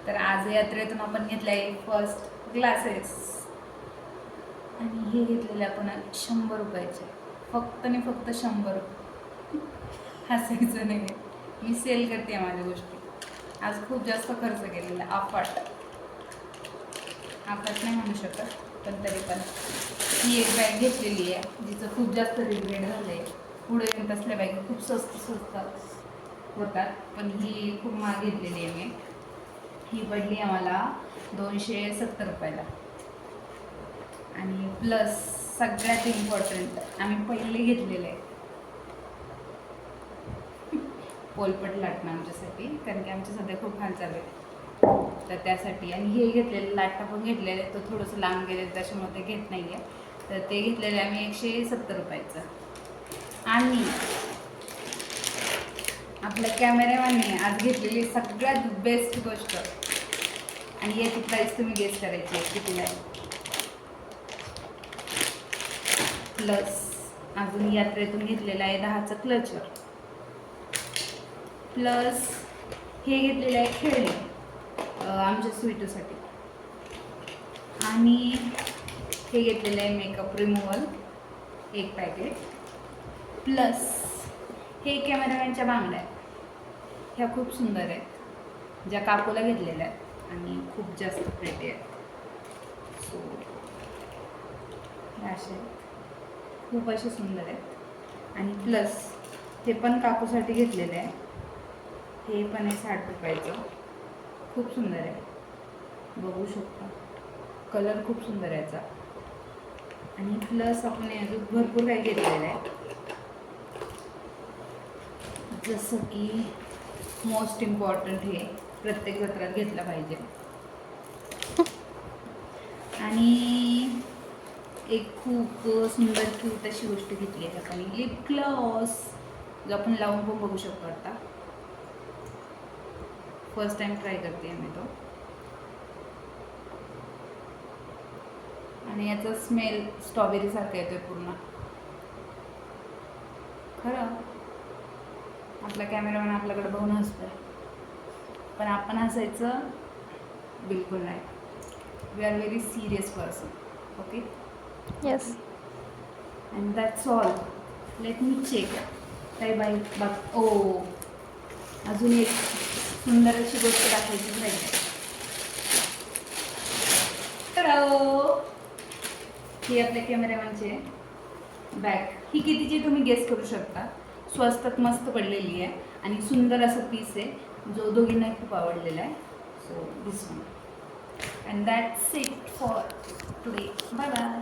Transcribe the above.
तर आज यात्रेतून आपण घेतले आहे फर्स्ट ग्लासेस आणि हे घेतलेले आपण 100 रुपयाचे, फक्त आणि फक्त 100 रुपये. हसायचं नाही, मी सेल करते माझ्या गोष्टी. आज खूप जास्त खर्च केलेला, अफाट नाही म्हणू शकत, पण तरी पण ही एक बॅग घेतलेली आहे जिचं खूप जास्त रिग्रेट झालं आहे. पुढे येऊन तसल्या बॅग खूप स्वस्त होतात, पण ही खूप महाग घेतलेली आहे मी. ही पडली आम्हाला 270 रुपयाला. आणि प्लस सगळ्यात इम्पॉर्टंट आम्ही पहिले घेतलेले पोलपट लाटणं आमच्यासाठी, कारण की आमच्या सध्या खूप हाल चालू आहे, तर त्यासाठी. आणि हे घेतलेलं लाटणं पण घेतलेलं आहे, तो थोडंसं लांब गेलेलं त्याच्यामुळे ते घेत नाही आहे, तर ते घेतलेलं आम्ही 170 रुपयाचं. आणि आपल्या कॅमेरामॅनने आज घेतलेली सगळ्यात बेस्ट गोष्ट, आणि याची प्राईस तुम्ही गेस करायची आहे कितीला आहे. प्लस अजून यात्रेतून घेतलेला आहे 10चं क्लचर. प्लस हे घेतलेलं आहे खेळणे आमच्या स्वीटूसाठी. आणि हे घेतलेलं आहे मेकअप रिमूव्हल 1 पॅकेट. प्लस हे कॅमेरामॅनच्या बांगड्या, ह्या खूप सुंदर आहेत, ज्या काकूला घेतलेल्या आहेत आणि खूप जास्त प्रेटी आहेत. सो ह्या असे खूप असे सुंदर आहेत. आणि प्लस हे पण काकूसाठी घेतलेलं आहे, हे पण आहे 60 रुपयाचं, खूप सुंदर आहे, बघू शकता, कलर खूप सुंदर आहे याचा. आणि प्लस आपण अजून भरपूर काही घेतलेलं आहे, जसं की मोस्ट इम्पॉर्टंट हे प्रत्येक जत्रात घेतलं पाहिजे. आणि एक खूप सुंदर क्यूट अशी गोष्ट घेतली आहे आपण, लिप ग्लॉस, जो आपण लावून पण बघू शकतो. आता फर्स्ट टाइम ट्राय करते मी तो, आणि याचा स्मेल स्ट्रॉबेरी सारखा येतोय पूर्ण. खरं आपला कॅमेरामॅन आपल्याकडे बघून हसतोय, पण आपण हसायचं बिलकुल नाही. We are very serious person. Okay, yes. And that's all. Let me check काय बाय ओ अजून एक सुंदर अशी गोष्ट दाखवायची राहिली. तर ही आपल्या कॅमेरामॅनची बॅग. ही कितीची तुम्ही गेस करू शकता. स्वस्तात मस्त पडलेली आहे आणि सुंदर असं पीस आहे, जो दोघींनाही खूप आवडलेला आहे. So this one. And that's it for today. Bye bye.